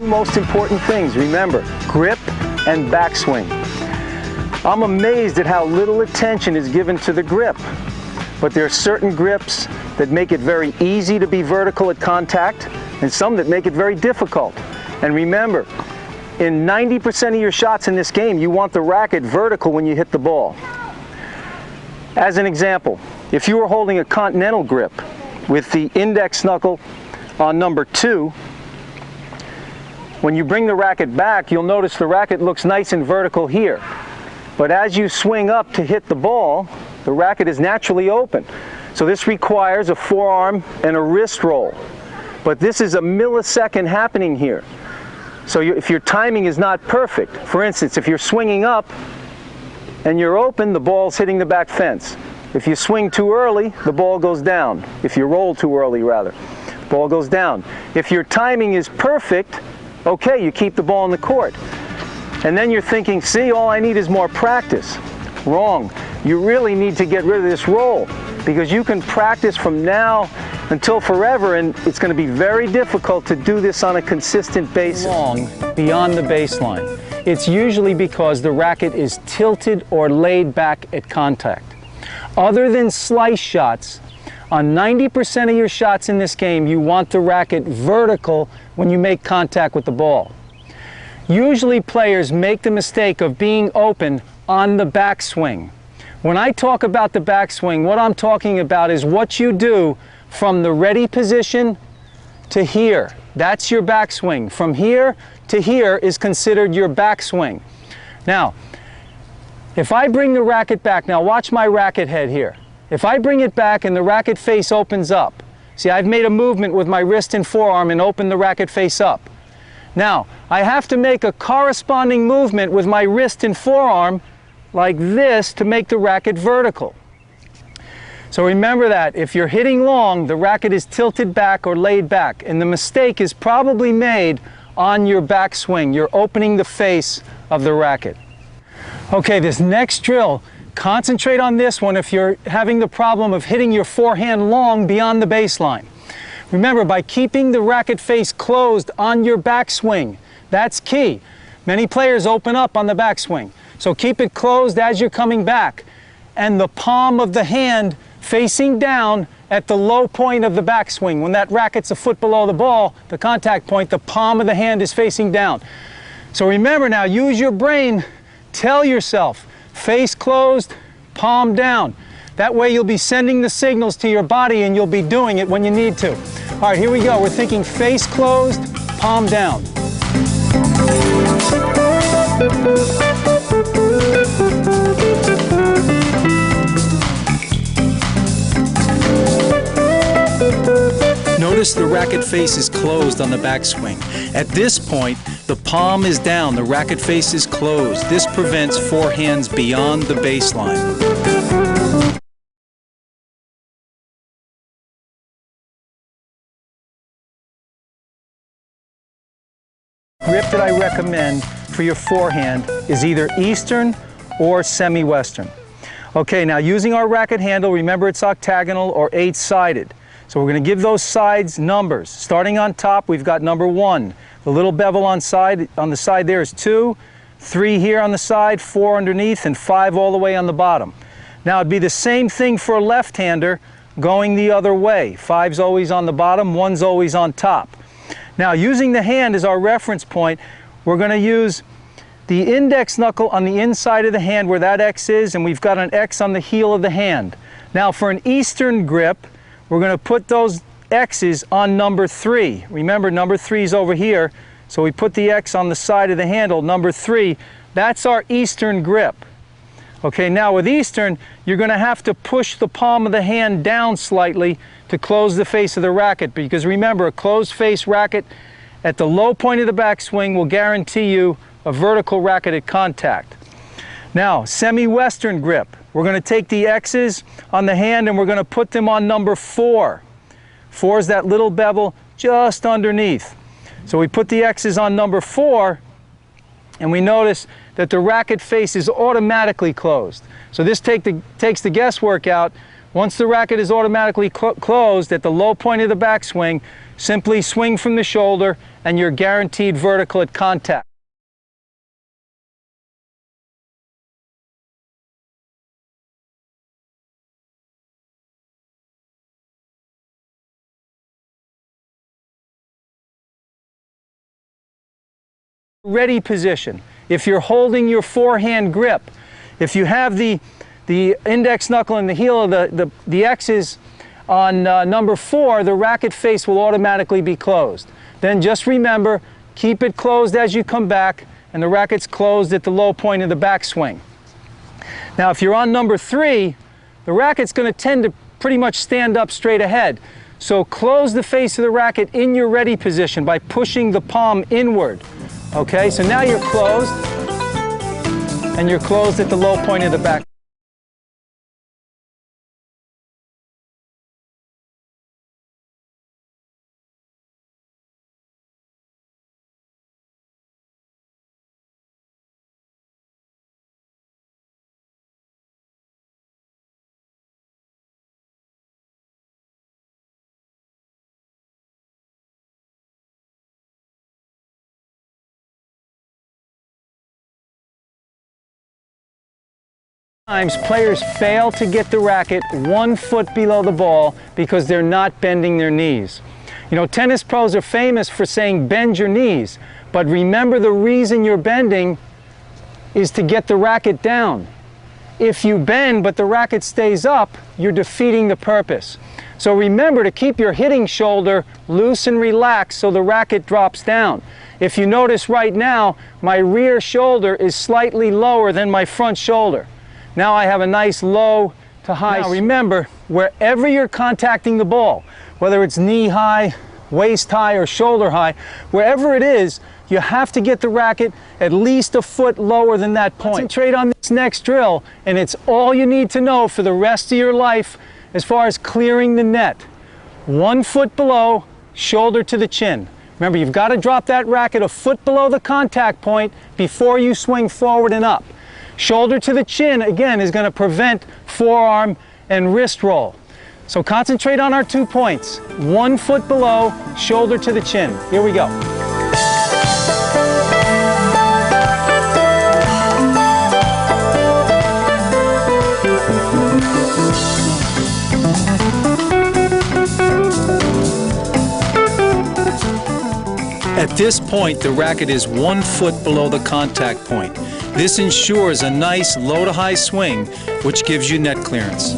Most important things, remember, grip and backswing. I'm amazed at how little attention is given to the grip, but there are certain grips that make it very easy to be vertical at contact and some that make it very difficult. And remember, in 90% of your shots in this game, you want the racket vertical when you hit the ball. As an example, if you were holding a continental grip with the index knuckle on number 2, when you bring the racket back, you'll notice the racket looks nice and vertical here. But as you swing up to hit the ball, the racket is naturally open. So this requires a forearm and a wrist roll. But this is a millisecond happening here. So if your timing is not perfect, for instance, if you're swinging up and you're open, the ball's hitting the back fence. If you swing too early, the ball goes down. If you roll too early, rather, the ball goes down. If your timing is perfect, okay, you keep the ball in the court. And then you're thinking, see, all I need is more practice. Wrong. You really need to get rid of this roll, because you can practice from now until forever, and it's going to be very difficult to do this on a consistent basis. Long beyond the baseline. It's usually because the racket is tilted or laid back at contact. Other than slice shots, on 90% of your shots in this game, you want the racket vertical when you make contact with the ball. Usually players make the mistake of being open on the backswing. When I talk about the backswing, what I'm talking about is what you do from the ready position to here. That's your backswing. From here to here is considered your backswing. Now, if I bring the racket back, now watch my racket head here. If I bring it back and the racket face opens up, see, I've made a movement with my wrist and forearm and opened the racket face up. Now, I have to make a corresponding movement with my wrist and forearm like this to make the racket vertical. So remember that if you're hitting long, the racket is tilted back or laid back, and the mistake is probably made on your backswing. You're opening the face of the racket. Okay, this next drill, concentrate on this one if you're having the problem of hitting your forehand long beyond the baseline. Remember, by keeping the racket face closed on your backswing, that's key. Many players open up on the backswing, so keep it closed as you're coming back, and the palm of the hand facing down at the low point of the backswing. When that racket's a foot below the ball, the contact point, the palm of the hand is facing down. So remember now, use your brain, tell yourself, face closed, palm down. That way you'll be sending the signals to your body and you'll be doing it when you need to. All right, here we go. We're thinking face closed, palm down. Notice the racket face is closed on the backswing. At this point, the palm is down, the racket face is closed. This prevents forehands beyond the baseline. Grip that I recommend for your forehand is either Eastern or semi-Western. Okay, now using our racket handle, remember it's octagonal or 8-sided. So we're going to give those sides numbers. Starting on top, we've got number 1. The little bevel on the side there is 2, 3 here on the side, 4 underneath, and 5 all the way on the bottom. Now it'd be the same thing for a left-hander going the other way. 5's always on the bottom, 1's always on top. Now, using the hand as our reference point, we're going to use the index knuckle on the inside of the hand where that X is, and we've got an X on the heel of the hand. Now, for an Eastern grip, we're going to put those X's on number 3. Remember, number 3 is over here, so we put the X on the side of the handle, number 3. That's our Eastern grip. Okay, now with Eastern, you're going to have to push the palm of the hand down slightly to close the face of the racket, because remember, a closed face racket at the low point of the backswing will guarantee you a vertical racket at contact. Now, semi-Western grip. We're going to take the X's on the hand and we're going to put them on number 4. 4 is that little bevel just underneath. So we put the X's on number 4 and we notice that the racket face is automatically closed. So this takes the guesswork out. Once the racket is automatically closed at the low point of the backswing, simply swing from the shoulder and you're guaranteed vertical at contact. Ready position. If you're holding your forehand grip, if you have the index knuckle and the heel of the X's on number 4, the racket face will automatically be closed. Then just remember, keep it closed as you come back, and the racket's closed at the low point of the backswing. Now if you're on number 3, the racket's going to tend to pretty much stand up straight ahead. So close the face of the racket in your ready position by pushing the palm inward. Okay, so now you're closed, and you're closed at the low point of the back. Sometimes players fail to get the racket 1 foot below the ball because they're not bending their knees. You know, tennis pros are famous for saying bend your knees, but remember the reason you're bending is to get the racket down. If you bend but the racket stays up, you're defeating the purpose. So remember to keep your hitting shoulder loose and relaxed so the racket drops down. If you notice right now, my rear shoulder is slightly lower than my front shoulder. Now I have a nice low to high. Now remember, wherever you're contacting the ball, whether it's knee high, waist high, or shoulder high, wherever it is, you have to get the racket at least a foot lower than that point. Concentrate on this next drill, and it's all you need to know for the rest of your life as far as clearing the net. 1 foot below, shoulder to the chin. Remember, you've got to drop that racket a foot below the contact point before you swing forward and up. Shoulder to the chin, again, is going to prevent forearm and wrist roll. So concentrate on our 2 points. 1 foot below, shoulder to the chin. Here we go. At this point, the racket is 1 foot below the contact point. This ensures a nice low to high swing, which gives you net clearance.